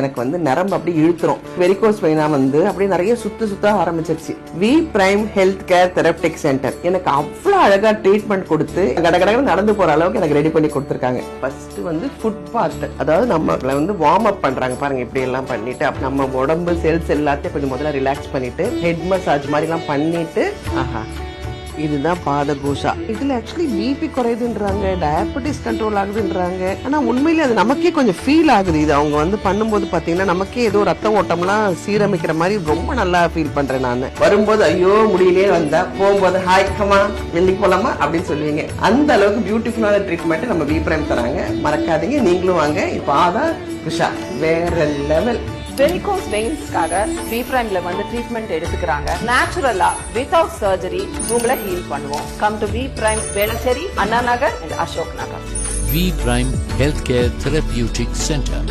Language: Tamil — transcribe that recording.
எனக்கு வந்து நரம்பு அப்படி இழுத்துரும். வெரிகோஸ் வெயினா வந்து அப்படி நிறைய சுத்த ஆரம்பிச்சிருச்சு. V prime health care therapeutic centre எனக்கு அவ்வளவு அழகா ட்ரீட்மெண்ட் கொடுத்து கடகடகட நடந்து போற அளவுக்கு எனக்கு ரெடி பண்ணி கொடுத்துருக்காங்க. ஃபர்ஸ்ட் வந்து ஃபுட் பாத், அதாவது நம்மள வந்து வார்ம் அப் பண்றாங்க பாருங்க. இப்படி எல்லாம் பண்ணிட்டு நம்ம உடம்பு செல்ஸ் எல்லாத்தையும் கொஞ்சம் முதல்ல ரிலாக்ஸ் பண்ணிட்டு ஹெட் மசாஜ் மாதிரி எல்லாம் பண்ணிட்டு, ஆஹா இதுதான் பாத பூஷா. இதுல ஆக்சுவலி பிபி குறையுதுன்றாங்க, டயபெட்டிஸ் கண்ட்ரோல் ஆகுதுன்றாங்க. ஆனா உண்மையிலே அது நமக்கே கொஞ்சம் ஃபீல் ஆகுது. இது அவங்க வந்து பண்ணும்போது பாத்தீங்கன்னா நமக்கே ஏதோ ரத்த ஓட்டம்லாம் சீரமைக்கிற மாதிரி ரொம்ப நல்லா ஃபீல் பண்றேன் நான். வரும்போது ஐயோ முடியலையே வந்தா, போகும்போது ஹாய் கமா வெளியே போலாமா அப்படின்னு சொல்லுவீங்க. அந்த அளவுக்கு பியூட்டிஃபுல்லான ட்ரீட்மெண்ட் நம்ம வி பிரைம் தராங்க. மறக்காதீங்க, நீங்களும் வாங்க. பாத பூஷா வேற லெவல். வெரிகோஸ் வெயின்ஸ்க்காக வி பிரைம்ல வந்து ட்ரீட்மெண்ட் எடுத்துக்கிறாங்க. நேச்சுரலா வித்வுட் சர்ஜரி உங்களை ஹீல் பண்ணுவோம். Come to V prime, Velachery, Anna Nagar and Ashok Nagar. V Prime Healthcare Therapeutic Center.